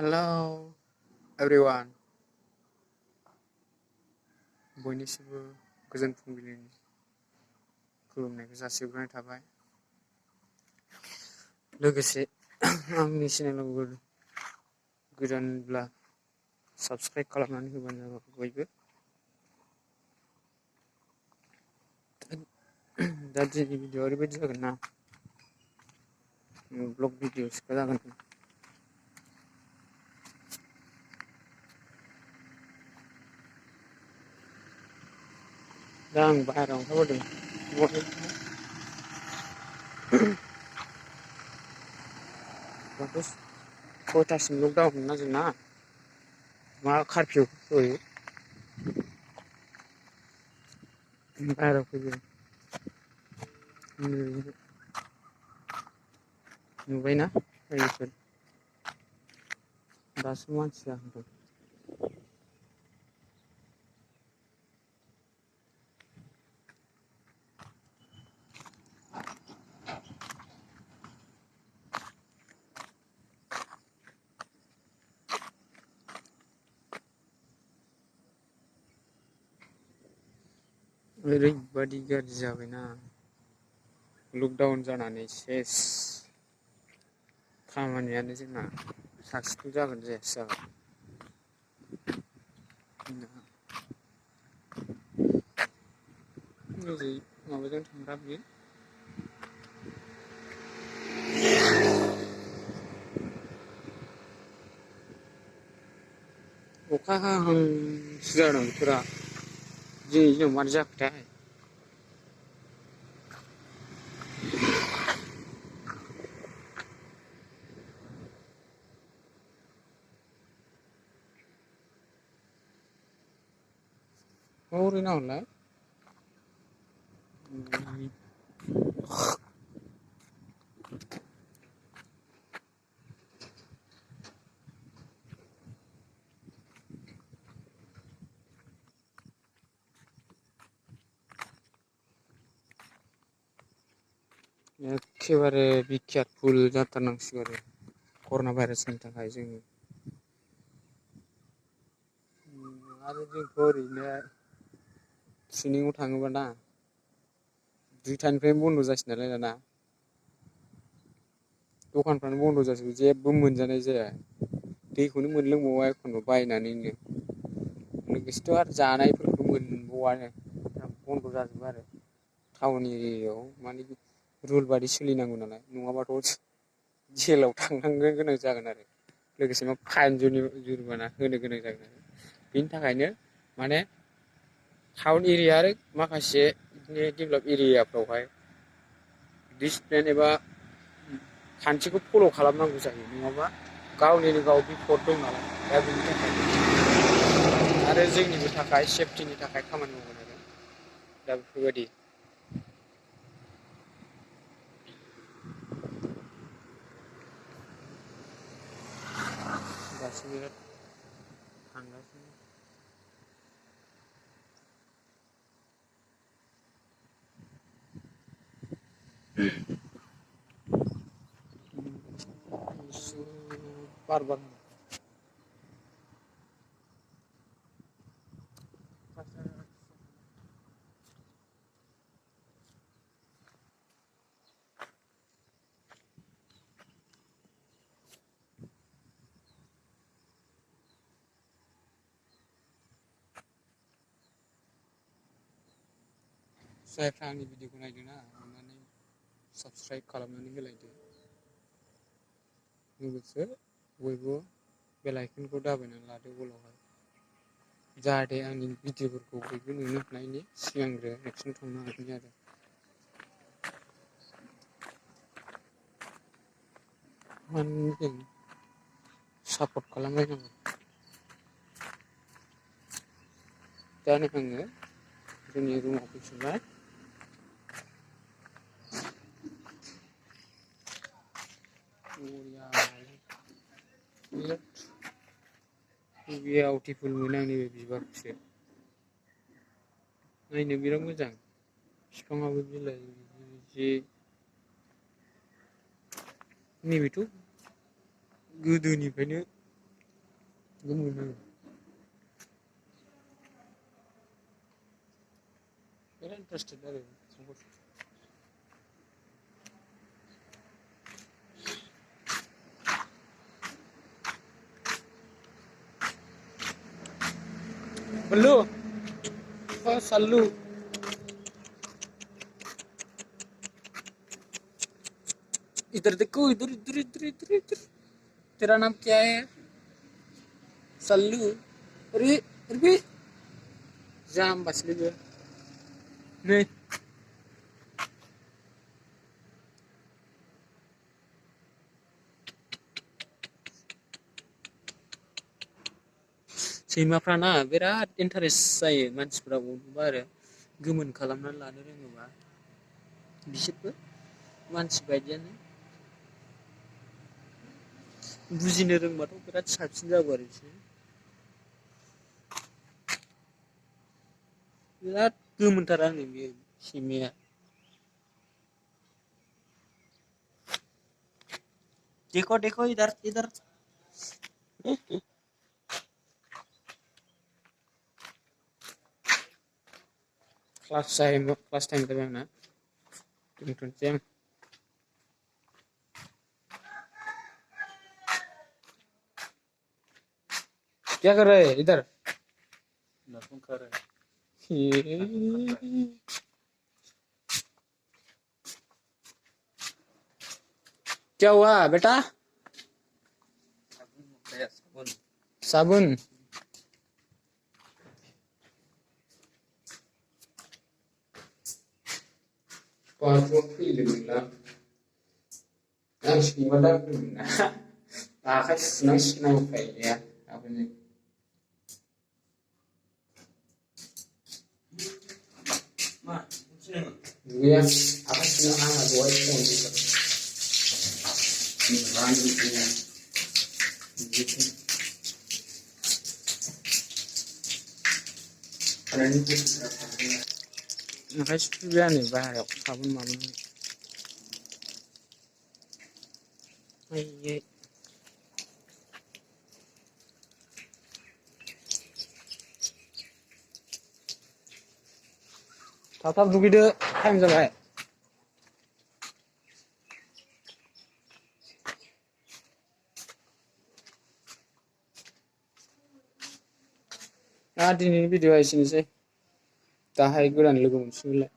Hello everyone. बयनिसिमबो गोजोन फुंबिलिनि खुलुमनायखौ जासिहरनाय थाबाय। लोगोसे आंनि चेनेलाव गोदानब्ला साबस्क्राइब खालामनानै होबानो जाबाय बयबो। दा दिनैनि भिडिअ ओरैबायदि जागोन ना, ब्लग भिडिअसो जागोन। दा आं बाहेरायाव ओंखारबोदों। खयथासिम लकडाउन ना जोंना मा कारफिउ होयो बाहेरायाव फैयो। नुबायना बायदिफोर दासो मानसि जाहांदों। ओरैबादि गाज्रि जाबायना लकडाउन जानानै सेस खामानियानो जोंना साक्सेसफुल जागोन जायासै जागोन। ओरै माबाजों थांग्रा बियो अखा हाहांसो जादों बोथोरा। दिनै दिनाव मारै जाखोथाय। हरै नाहरलाय एखेबारे बिखात फुल जाथारनांसिगौ कर'ना भाइरासनि थाखाय जोङो। आरो जोंथ' ओरैनो ट्रेनिङाव थाङोबा ना 2टानिफ्रायनो बन्द' जासै नालाय दाना दखानफ्रानो बन्द' जाजोबो, जेबो मोनजानाय जाया। दैखौनो मोनलोंबावा एखनबा बायनानैनो। लोगोसेथ' आरो जानायफोरखौ मोनबावानो बन्द' जाजोबो आरो। टाउन एरियायाव माने रुल बादि सोलिनांगौ नालाय, नङाबाथ' जेलाव थांनांनो गोनां जागोन आरो लोगोसे मा फाइन जुरिमाना होनो गोनां जागोन आरो। बिनि थाखायनो माने टाउन एरिया आरो माखासे बिदिनो डेभेलप एरियाफ्रावहाय दिसिप्लिन एबा खान्थिखौ फल' खालामनांगौ जायो, नङाबा गावनिनो गाव बिपद दं नालाय। दा बेनि थाखाय आरो जोंनिबो थाखाय सेफटिनि थाखाय खामानि मावगोन आरो दा बेफोरबायदि। गासिबो थांगासिनो बार बार जायफ्रा आंनि भिडिअखौ नायदोंना अननानै साबस्क्राइब खालामनानै होलायदो। लोगोसे बयबो बेल आइकनखौ दाबायनानै लादो गलावहाय, जाहाथे आंनि भिडिअफोरखौ बयबो नुनो हानायनि सिगांग्रो एक्सन थांनो हानायनि आरो। माने जों सापर्ट खालामलायनांगौ। दा आङो जोंनि रुमाव फैफिनबाय। बिउटिफुल मोनो आंनि बे बिबारखौसो। नायनो बिराद मोजां, बिफाङाबो बिलाइ जि नैबेथ' गोदोनिफ्रायनो Gomono. Very interested आरो बल्लू ओ सल्लू इधर देखो इधर इधर इधर इधर इधर तेरा नाम क्या है सल्लू अरे अरे जाम बस ले नहीं सैमाफ्राना बिराद इन्टारेस्ट जायो मानसिफ्रा बबेबा आरो गोमोन खालामनानै लानो रोङोबा बिसोरबो मानसि बायदियानो बुजिनो रोंबाथ' बिराद साबसिन जागौ आरो बिसोर बिराद गोमोनथार आंनि बे सैमाया देखो देखो इधर इधर क्लास टाइम जाबाय आंना दोनथ'नोसै आं क्या कर रहे हैं इधर नाखून खा रहे हैं क्या हुआ बेटा साबुन पांचों फैदोंमोनना आं सैमा दांदोंमोनना आखाइ सुनांसिगोन आबोनो गैया आखाइ सुनो आंहा दहाय आखाइ सुफैबाय आङो बाहेरायाव साबुन माबानानै आयै थाब दुगैदो टाइम जाबाय दिनैनि भिडिअ'आ एसेनोसै दाहाय गोदान लोगो मोनसिगोनलाय